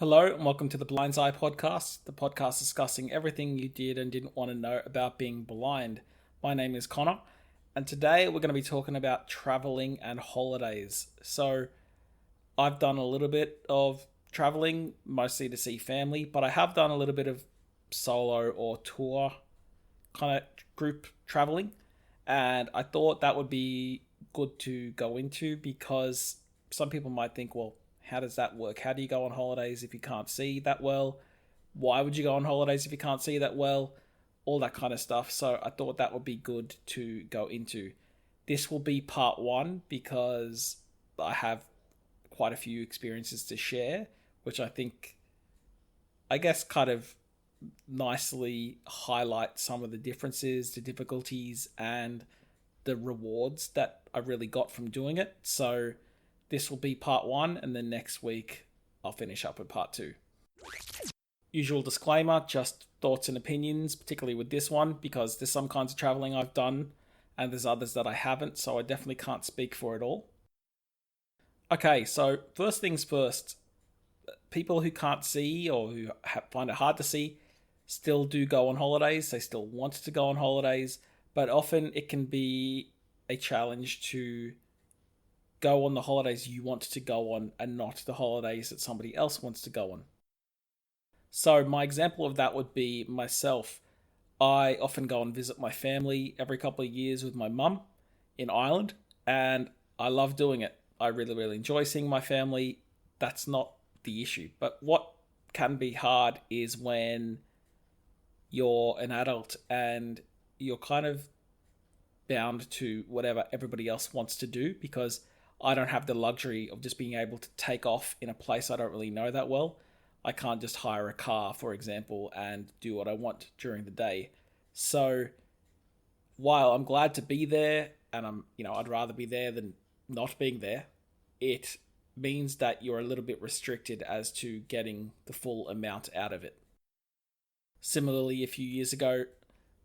Hello and welcome to the Blindseyepodcast, the podcast discussing everything you did and didn't want to know about being blind. My name is Connor, and today we're going to be talking about traveling and holidays. So, I've done a little bit of traveling, mostly to see family, but I have done a little bit of solo or tour kind of group traveling, and I thought that would be good to go into because some people might think, well, how does that work? How do you go on holidays if you can't see that well? Why would you go on holidays if you can't see that well? All that kind of stuff. So I thought that would be good to go into. This will be part one because I have quite a few experiences to share, which I guess, kind of nicely highlight some of the differences, the difficulties, and the rewards that I really got from doing it. So this will be part one, and then next week I'll finish up with part two. Usual disclaimer, just thoughts and opinions, particularly with this one, because there's some kinds of traveling I've done and there's others that I haven't, so I definitely can't speak for it all. Okay, so first things first, people who can't see or who find it hard to see still do go on holidays. They still want to go on holidays, but often it can be a challenge to go on the holidays you want to go on and not the holidays that somebody else wants to go on. So my example of that would be myself. I often go and visit my family every couple of years with my mum in Ireland, and I love doing it. I really, really enjoy seeing my family. That's not the issue. But what can be hard is when you're an adult and you're kind of bound to whatever everybody else wants to do, because I don't have the luxury of just being able to take off in a place I don't really know that well. I can't just hire a car, for example, and do what I want during the day. So while I'm glad to be there, and I'd rather be there than not being there, it means that you're a little bit restricted as to getting the full amount out of it. Similarly, a few years ago,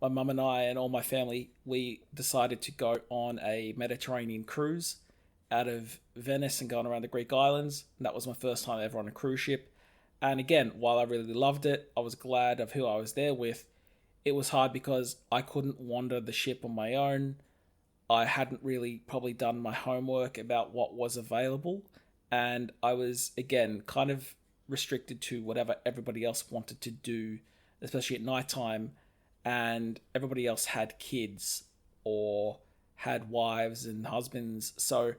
my mum and I and all my family, we decided to go on a Mediterranean cruise out of Venice and going around the Greek islands. And that was my first time ever on a cruise ship. And again, while I really loved it, I was glad of who I was there with. It was hard because I couldn't wander the ship on my own. I hadn't really probably done my homework about what was available. And I was, again, kind of restricted to whatever everybody else wanted to do, especially at nighttime. And everybody else had kids or had wives and husbands. So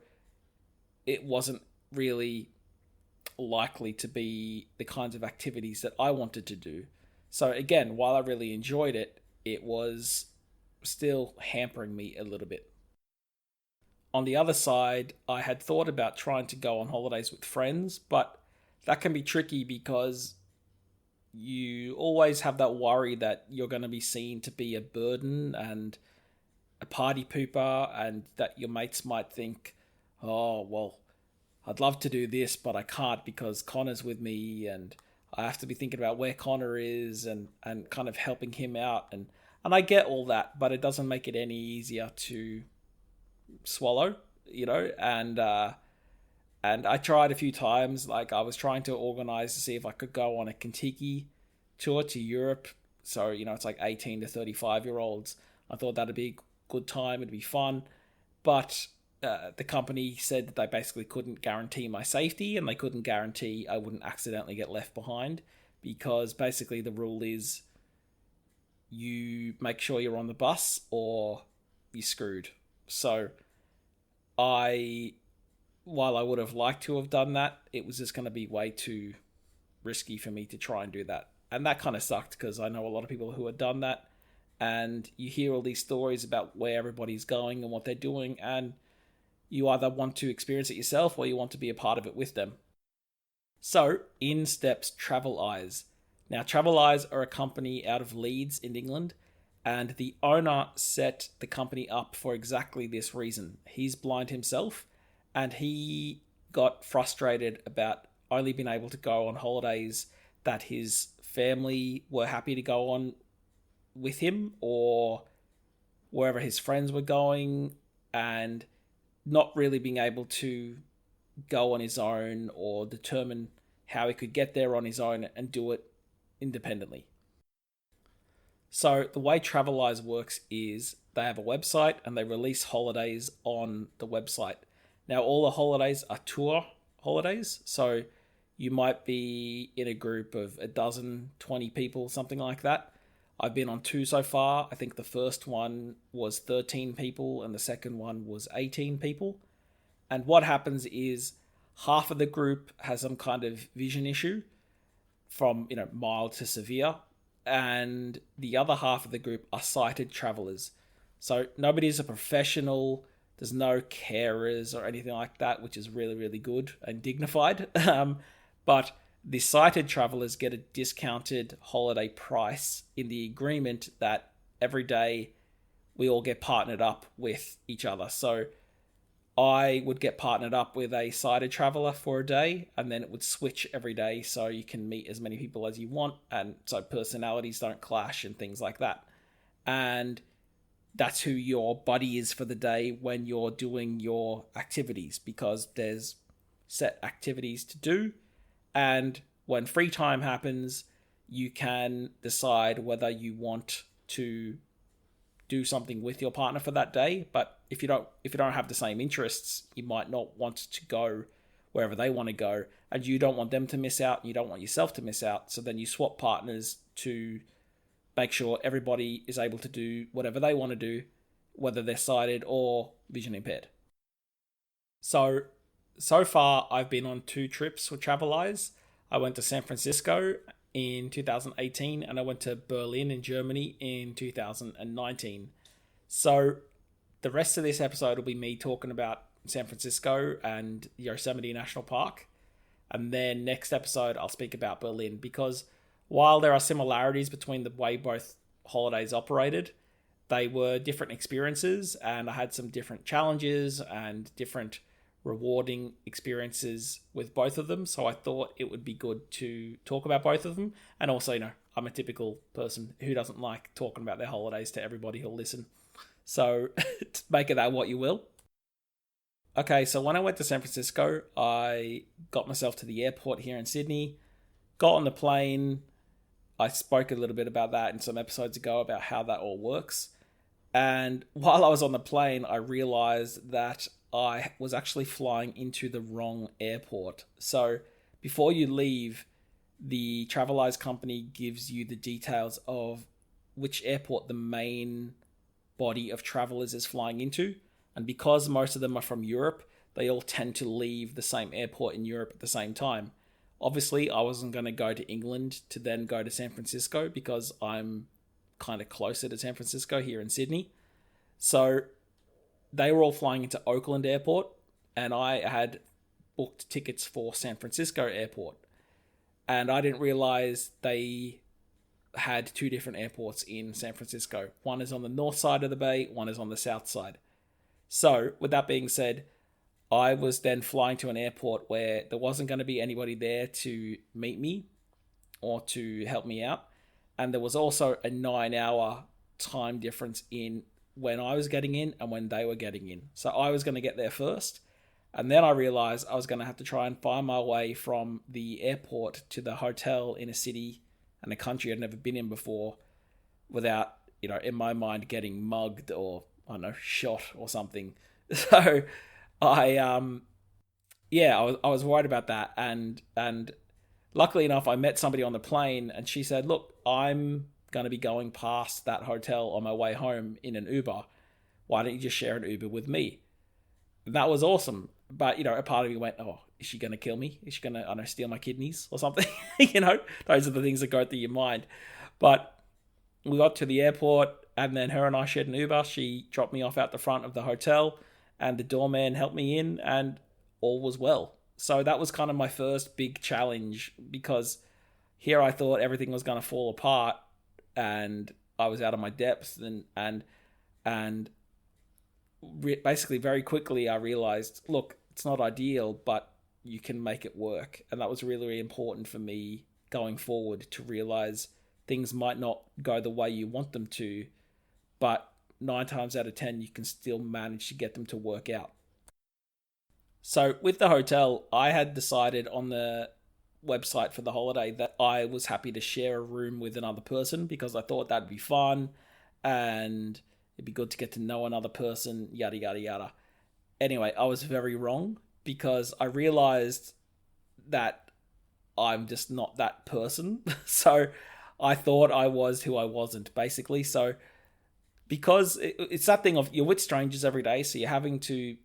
it wasn't really likely to be the kinds of activities that I wanted to do. So again, while I really enjoyed it, it was still hampering me a little bit. On the other side, I had thought about trying to go on holidays with friends, but that can be tricky because you always have that worry that you're going to be seen to be a burden and a party pooper, and that your mates might think, oh, well, I'd love to do this, but I can't because Connor's with me, and I have to be thinking about where Connor is and kind of helping him out. And I get all that, but it doesn't make it any easier to swallow, and I tried a few times. Like, I was trying to organize to see if I could go on a Kentucky tour to Europe. So, it's like 18 to 35-year-olds. I thought that'd be a good time. It'd be fun. But the company said that they basically couldn't guarantee my safety, and they couldn't guarantee I wouldn't accidentally get left behind, because basically the rule is you make sure you're on the bus or you're screwed. So while I would have liked to have done that, it was just going to be way too risky for me to try and do that. And that kind of sucked because I know a lot of people who have done that, and you hear all these stories about where everybody's going and what they're doing, and you either want to experience it yourself or you want to be a part of it with them. So, in steps TravelEyes. Now, TravelEyes are a company out of Leeds in England, and the owner set the company up for exactly this reason. He's blind himself, and he got frustrated about only being able to go on holidays that his family were happy to go on with him, or wherever his friends were going, and not really being able to go on his own or determine how he could get there on his own and do it independently. So the way TravelEyes works is they have a website and they release holidays on the website. Now all the holidays are tour holidays, so you might be in a group of a dozen, 20 people, something like that. I've been on 2 so far. I think the first one was 13 people and the second one was 18 people. And what happens is half of the group has some kind of vision issue from, mild to severe, and the other half of the group are sighted travelers. So nobody's a professional. There's no carers or anything like that, which is really, really good and dignified. But the sighted travelers get a discounted holiday price in the agreement that every day we all get partnered up with each other. So I would get partnered up with a sighted traveler for a day, and then it would switch every day so you can meet as many people as you want, and so personalities don't clash and things like that. And that's who your buddy is for the day when you're doing your activities, because there's set activities to do, and when free time happens, you can decide whether you want to do something with your partner for that day. But if you don't have the same interests, you might not want to go wherever they want to go, and you don't want them to miss out, and you don't want yourself to miss out. So then you swap partners to make sure everybody is able to do whatever they want to do, whether they're sighted or vision impaired. So far I've been on 2 trips for TravelEyes. I went to San Francisco in 2018, and I went to Berlin in Germany in 2019. So the rest of this episode will be me talking about San Francisco and Yosemite National Park. And then next episode, I'll speak about Berlin, because while there are similarities between the way both holidays operated, they were different experiences, and I had some different challenges and different rewarding experiences with both of them. So I thought it would be good to talk about both of them. And also, I'm a typical person who doesn't like talking about their holidays to everybody who'll listen. So make of that what you will. Okay, so when I went to San Francisco, I got myself to the airport here in Sydney, got on the plane. I spoke a little bit about that in some episodes ago about how that all works. And while I was on the plane, I realized that I was actually flying into the wrong airport. So before you leave, the TravelEyes company gives you the details of which airport the main body of travelers is flying into. And because most of them are from Europe, they all tend to leave the same airport in Europe at the same time. Obviously, I wasn't going to go to England to then go to San Francisco, because I'm kind of closer to San Francisco here in Sydney. So they were all flying into Oakland Airport, and I had booked tickets for San Francisco Airport. And I didn't realize they had 2 different airports in San Francisco. One is on the north side of the bay, one is on the south side. So with that being said, I was then flying to an airport where there wasn't going to be anybody there to meet me or to help me out. And there was also a 9-hour time difference in when I was getting in and when they were getting in. So I was going to get there first. And then I realized I was going to have to try and find my way from the airport to the hotel in a city and a country I'd never been in before without, in my mind, getting mugged or, shot or something. So I was worried about that. And luckily enough, I met somebody on the plane, and she said, "Look, I'm going to be going past that hotel on my way home in an Uber. Why don't you just share an Uber with me?" And that was awesome. But, a part of me went, "Oh, is she going to kill me? Is she going to, steal my kidneys or something?" Those are the things that go through your mind. But we got to the airport, and then her and I shared an Uber. She dropped me off out the front of the hotel, and the doorman helped me in, and all was well. So that was kind of my first big challenge, because here I thought everything was going to fall apart, and I was out of my depth, and basically very quickly I realized, look, it's not ideal, but you can make it work. And that was really, really important for me going forward, to realize things might not go the way you want them to, but 9 times out of 10, you can still manage to get them to work out. So with the hotel, I had decided on the website for the holiday that I was happy to share a room with another person because I thought that'd be fun and it'd be good to get to know another person, yada, yada, yada. Anyway, I was very wrong because I realized that I'm just not that person. So I thought I was who I wasn't, basically. So because it's that thing of you're with strangers every day, so you're having to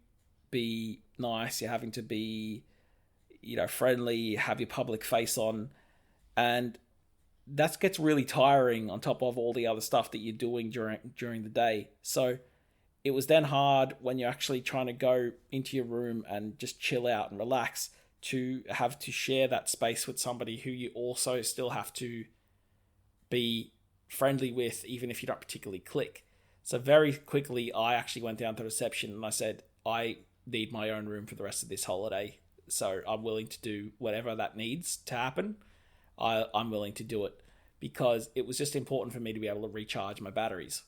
be nice, you're having to be, friendly, have your public face on, and that gets really tiring on top of all the other stuff that you're doing during the day. So it was then hard when you're actually trying to go into your room and just chill out and relax to have to share that space with somebody who you also still have to be friendly with, even if you don't particularly click. So very quickly, I actually went down to reception and I said, I need my own room for the rest of this holiday. So I'm willing to do whatever that needs to happen. I'm willing to do it because it was just important for me to be able to recharge my batteries.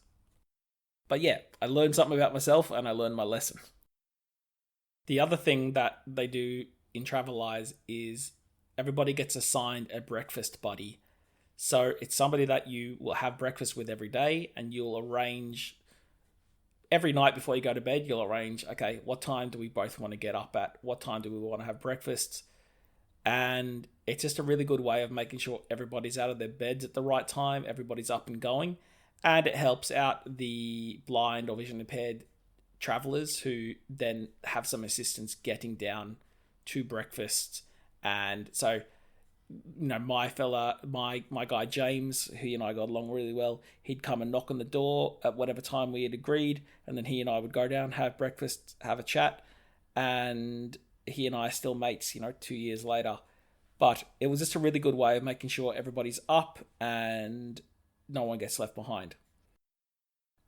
But yeah, I learned something about myself and I learned my lesson. The other thing that they do in TravelEyes is everybody gets assigned a breakfast buddy. So it's somebody that you will have breakfast with every day, and you'll arrange every night before you go to bed, you'll arrange, okay, what time do we both want to get up at? What time do we want to have breakfast? And it's just a really good way of making sure everybody's out of their beds at the right time, everybody's up and going, and it helps out the blind or vision impaired travelers who then have some assistance getting down to breakfast. And so my guy James, he and I got along really well. He'd come and knock on the door at whatever time we had agreed, and then he and I would go down, have breakfast, have a chat, and he and I are still mates, 2 years later. But it was just a really good way of making sure everybody's up and no one gets left behind.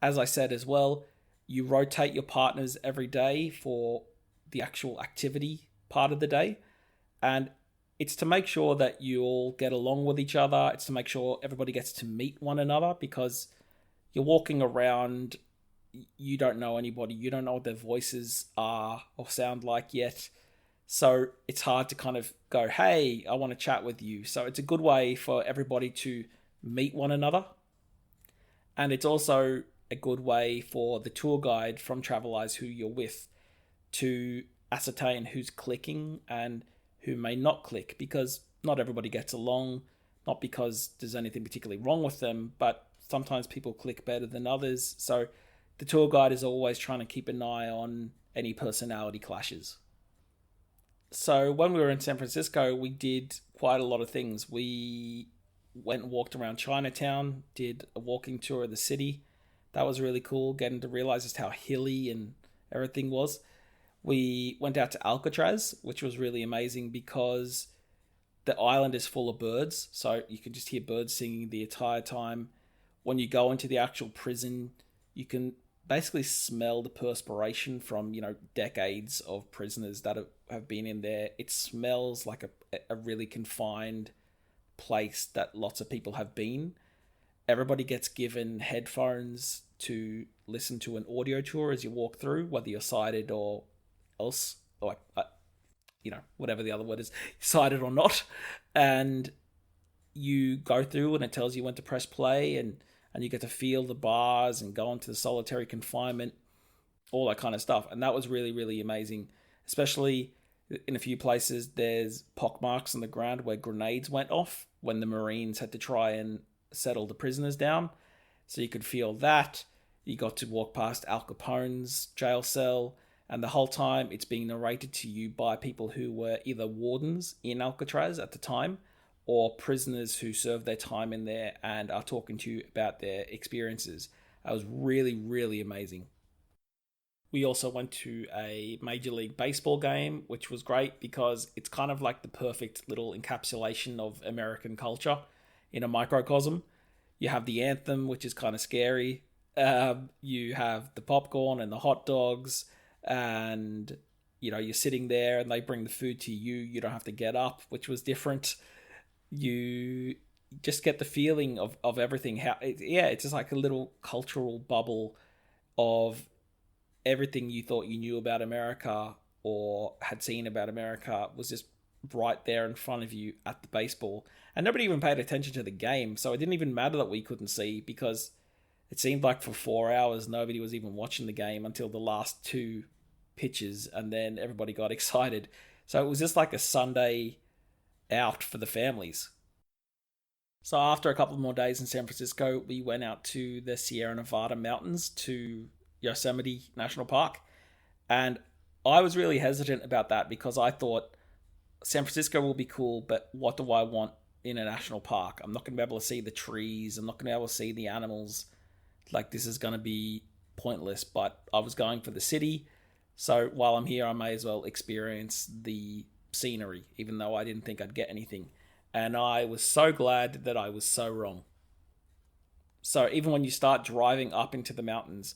As I said as well, you rotate your partners every day for the actual activity part of the day, and it's to make sure that you all get along with each other. It's to make sure everybody gets to meet one another because you're walking around, you don't know anybody, you don't know what their voices are or sound like yet. So it's hard to kind of go, hey, I want to chat with you. So it's a good way for everybody to meet one another. And it's also a good way for the tour guide from TravelEyes who you're with to ascertain who's clicking and who may not click, because not everybody gets along, not because there's anything particularly wrong with them, but sometimes people click better than others. So the tour guide is always trying to keep an eye on any personality clashes. So when we were in San Francisco, we did quite a lot of things. We went and walked around Chinatown, did a walking tour of the city. That was really cool, getting to realize just how hilly and everything was. We went out to Alcatraz, which was really amazing because the island is full of birds. So you can just hear birds singing the entire time. When you go into the actual prison, you can basically smell the perspiration from, decades of prisoners that have been in there. It smells like a really confined place that lots of people have been. Everybody gets given headphones to listen to an audio tour as you walk through, whether you're sighted or else, or whatever the other word is, sighted or not. And you go through and it tells you when to press play, and you get to feel the bars and go into the solitary confinement, all that kind of stuff. And that was really, really amazing, especially in a few places. There's pock marks on the ground where grenades went off when the Marines had to try and settle the prisoners down. So you could feel that. You got to walk past Al Capone's jail cell, and the whole time it's being narrated to you by people who were either wardens in Alcatraz at the time or prisoners who served their time in there and are talking to you about their experiences. That was really, really amazing. We also went to a Major League Baseball game, which was great because it's kind of like the perfect little encapsulation of American culture in a microcosm. You have the anthem, which is kind of scary. You have the popcorn and the hot dogs, and you're sitting there and they bring the food to you. You don't have to get up, which was different. You just get the feeling of everything. It's just like a little cultural bubble of everything you thought you knew about America or had seen about America was just right there in front of you at the baseball. And nobody even paid attention to the game. So it didn't even matter that we couldn't see, because it seemed like for 4 hours nobody was even watching the game until the last two pitches, and then everybody got excited. So it was just like a Sunday out for the families. So after a couple more days in San Francisco, we went out to the Sierra Nevada mountains to Yosemite National Park. And I was really hesitant about that because I thought San Francisco will be cool, but what do I want in a national park? I'm not going to be able to see the trees. I'm not going to be able to see the animals. Like, this is going to be pointless. But I was going for the city. So while I'm here, I may as well experience the scenery, even though I didn't think I'd get anything. And I was so glad that I was so wrong. So even when you start driving up into the mountains,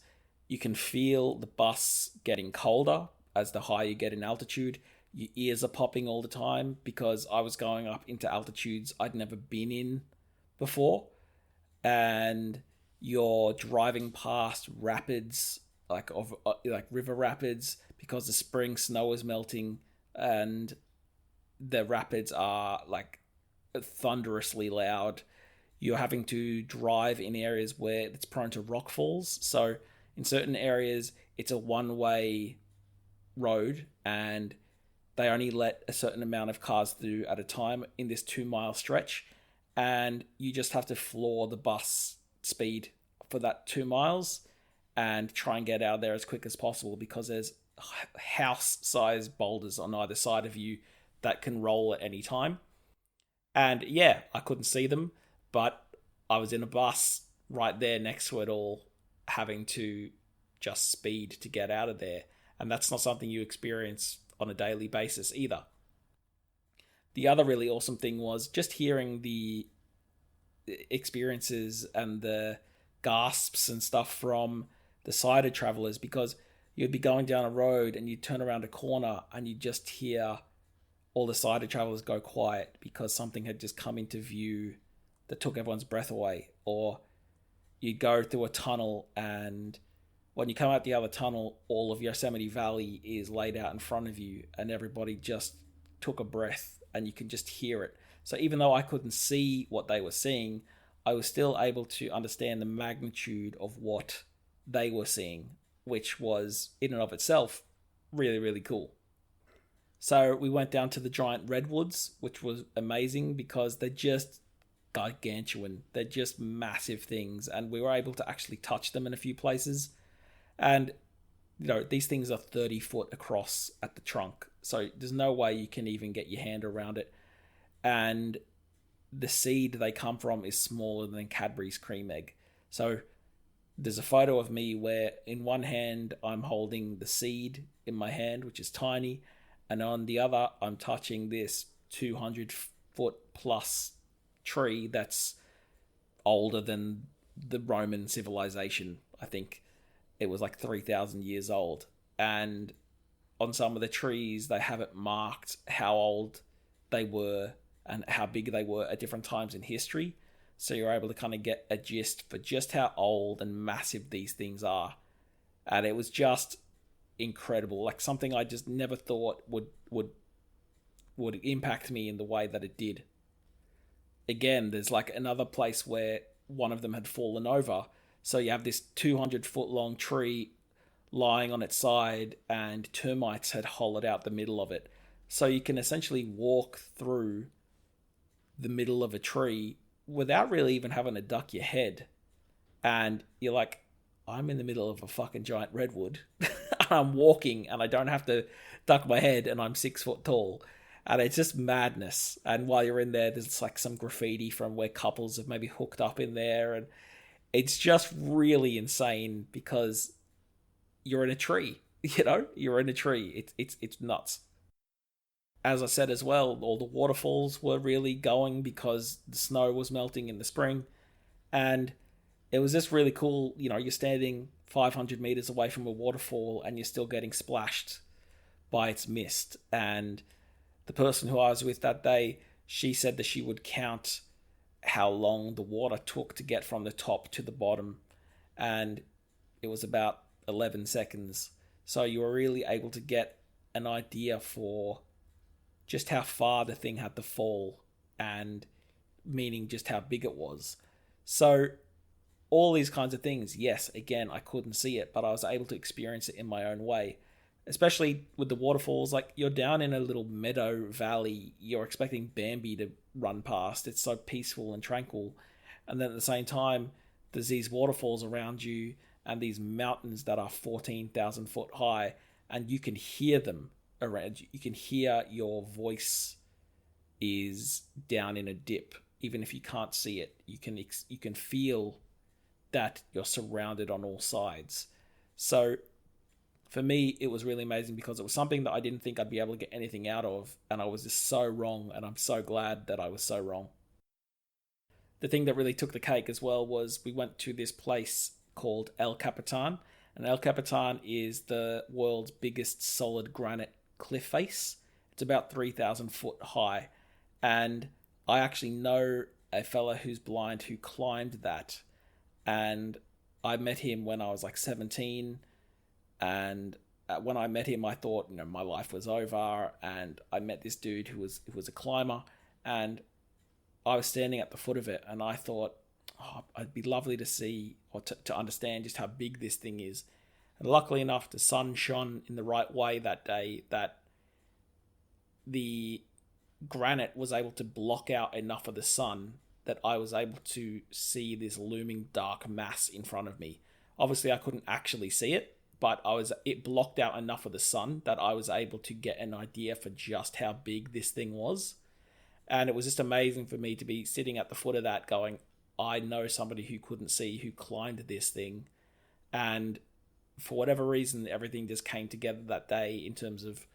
you can feel the bus getting colder as the higher you get in altitude. Your ears are popping all the time because I was going up into altitudes I'd never been in before. And you're driving past rapids, like river rapids, because the spring snow is melting, and the rapids are like thunderously loud. You're having to drive in areas where it's prone to rock falls. So in certain areas, it's a one-way road, and they only let a certain amount of cars through at a time in this 2 mile stretch. And you just have to floor the bus speed for that 2 miles and try and get out of there as quick as possible, because there's house-sized boulders on either side of you that can roll at any time. And yeah, I couldn't see them, but I was in a bus right there next to it all, having to just speed to get out of there. And that's not something you experience on a daily basis either. The other really awesome thing was just hearing the experiences and the gasps and stuff from the sighted travelers, because you'd be going down a road and you'd turn around a corner and you'd just hear all the sighted travelers go quiet because something had just come into view that took everyone's breath away. Or you'd go through a tunnel, and when you come out the other tunnel, all of Yosemite Valley is laid out in front of you, and everybody just took a breath and you can just hear it. So even though I couldn't see what they were seeing, I was still able to understand the magnitude of what they were seeing, which was in and of itself really, really cool. So we went down to the giant redwoods, which was amazing because they're just gargantuan. They're just massive things, and we were able to actually touch them in a few places. And these things are 30 foot across at the trunk, so there's no way you can even get your hand around it. And the seed they come from is smaller than Cadbury's cream egg. So there's a photo of me where in one hand I'm holding the seed in my hand, which is tiny, and on the other I'm touching this 200-foot plus tree that's older than the Roman civilization. I think it was like 3,000 years old. And on some of the trees, they have it marked how old they were and how big they were at different times in history. So you're able to kind of get a gist for just how old and massive these things are. And it was just incredible. Like something I just never thought would impact me in the way that it did. Again, there's like another place where one of them had fallen over. So you have this 200-foot long tree lying on its side, and termites had hollowed out the middle of it. So you can essentially walk through the middle of a tree without really even having to duck your head. And you're like, I'm in the middle of a fucking giant redwood. And I'm walking and I don't have to duck my head, and I'm 6 foot tall. And it's just madness. And while you're in there, there's like some graffiti from where couples have maybe hooked up in there. And it's just really insane because you're in a tree. You're in a tree. It's nuts. As I said as well, all the waterfalls were really going because the snow was melting in the spring. And it was just really cool. You're standing 500 meters away from a waterfall and you're still getting splashed by its mist. And the person who I was with that day, she said that she would count how long the water took to get from the top to the bottom. And it was about 11 seconds. So you were really able to get an idea for just how far the thing had to fall, and meaning just how big it was. So all these kinds of things, yes, again, I couldn't see it, but I was able to experience it in my own way. Especially with the waterfalls, like you're down in a little meadow valley, you're expecting Bambi to run past. It's so peaceful and tranquil. And then at the same time, there's these waterfalls around you and these mountains that are 14,000 foot high, and you can hear them around you. You can hear your voice is down in a dip, even if you can't see it. You can feel that you're surrounded on all sides. So for me, it was really amazing because it was something that I didn't think I'd be able to get anything out of, and I was just so wrong, and I'm so glad that I was so wrong. The thing that really took the cake as well was we went to this place called El Capitan, and El Capitan is the world's biggest solid granite cliff face. It's about 3,000 foot high, and I actually know a fella who's blind who climbed that, and I met him when I was like 17, and when I met him, I thought, my life was over, and I met this dude who was a climber, and I was standing at the foot of it, and I thought, it'd be lovely to see or to understand just how big this thing is. And luckily enough, the sun shone in the right way that day that the granite was able to block out enough of the sun that I was able to see this looming dark mass in front of me. Obviously, I couldn't actually see it, but it blocked out enough of the sun that I was able to get an idea for just how big this thing was. And it was just amazing for me to be sitting at the foot of that going, I know somebody who couldn't see, who climbed this thing. And for whatever reason, everything just came together that day in terms of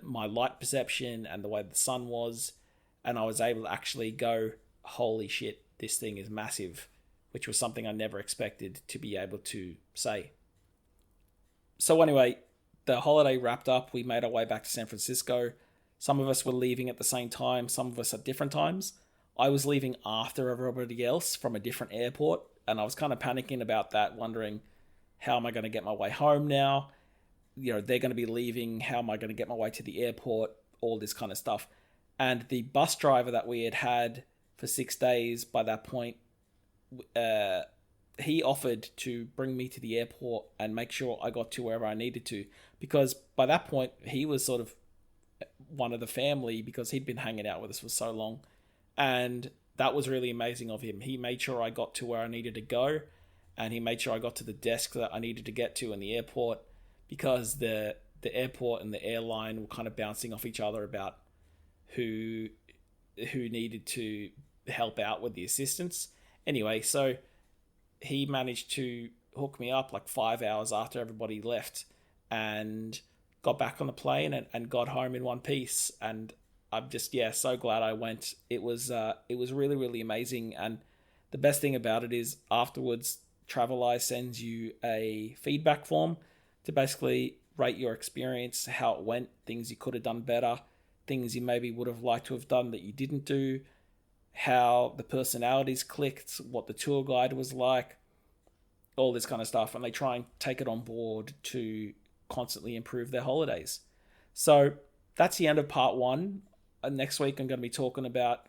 my light perception and the way the sun was. And I was able to actually go, holy shit, this thing is massive, which was something I never expected to be able to say. So anyway, the holiday wrapped up. We made our way back to San Francisco. Some of us were leaving at the same time, some of us at different times. I was leaving after everybody else from a different airport, and I was kind of panicking about that, wondering, how am I going to get my way home now? They're going to be leaving. How am I going to get my way to the airport? All this kind of stuff. And the bus driver that we had for 6 days by that point, he offered to bring me to the airport and make sure I got to wherever I needed to, because by that point, he was sort of one of the family because he'd been hanging out with us for so long, and that was really amazing of him. He made sure I got to where I needed to go, and he made sure I got to the desk that I needed to get to in the airport, because the airport and the airline were kind of bouncing off each other about who needed to help out with the assistance. Anyway, so he managed to hook me up like 5 hours after everybody left, and got back on the plane and got home in one piece. And I'm just, so glad I went. It was really, really amazing. And the best thing about it is afterwards, TravelEyes sends you a feedback form to basically rate your experience, how it went, things you could have done better, things you maybe would have liked to have done that you didn't do, how the personalities clicked, what the tour guide was like, all this kind of stuff. And they try and take it on board to constantly improve their holidays. So that's the end of part one. Next week, I'm going to be talking about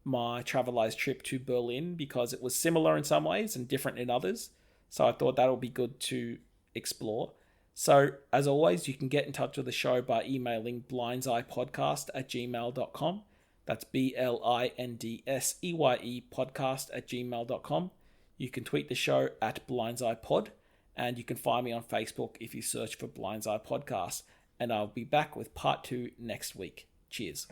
my TravelEyes trip to Berlin, because it was similar in some ways and different in others. So I thought that'll be good to explore. So as always, you can get in touch with the show by emailing blindseyepodcast@gmail.com. That's BLINDSEYE podcast@gmail.com. You can tweet the show at blindseyepod, and you can find me on Facebook if you search for Blindseye Podcast. And I'll be back with part 2 next week. Cheers.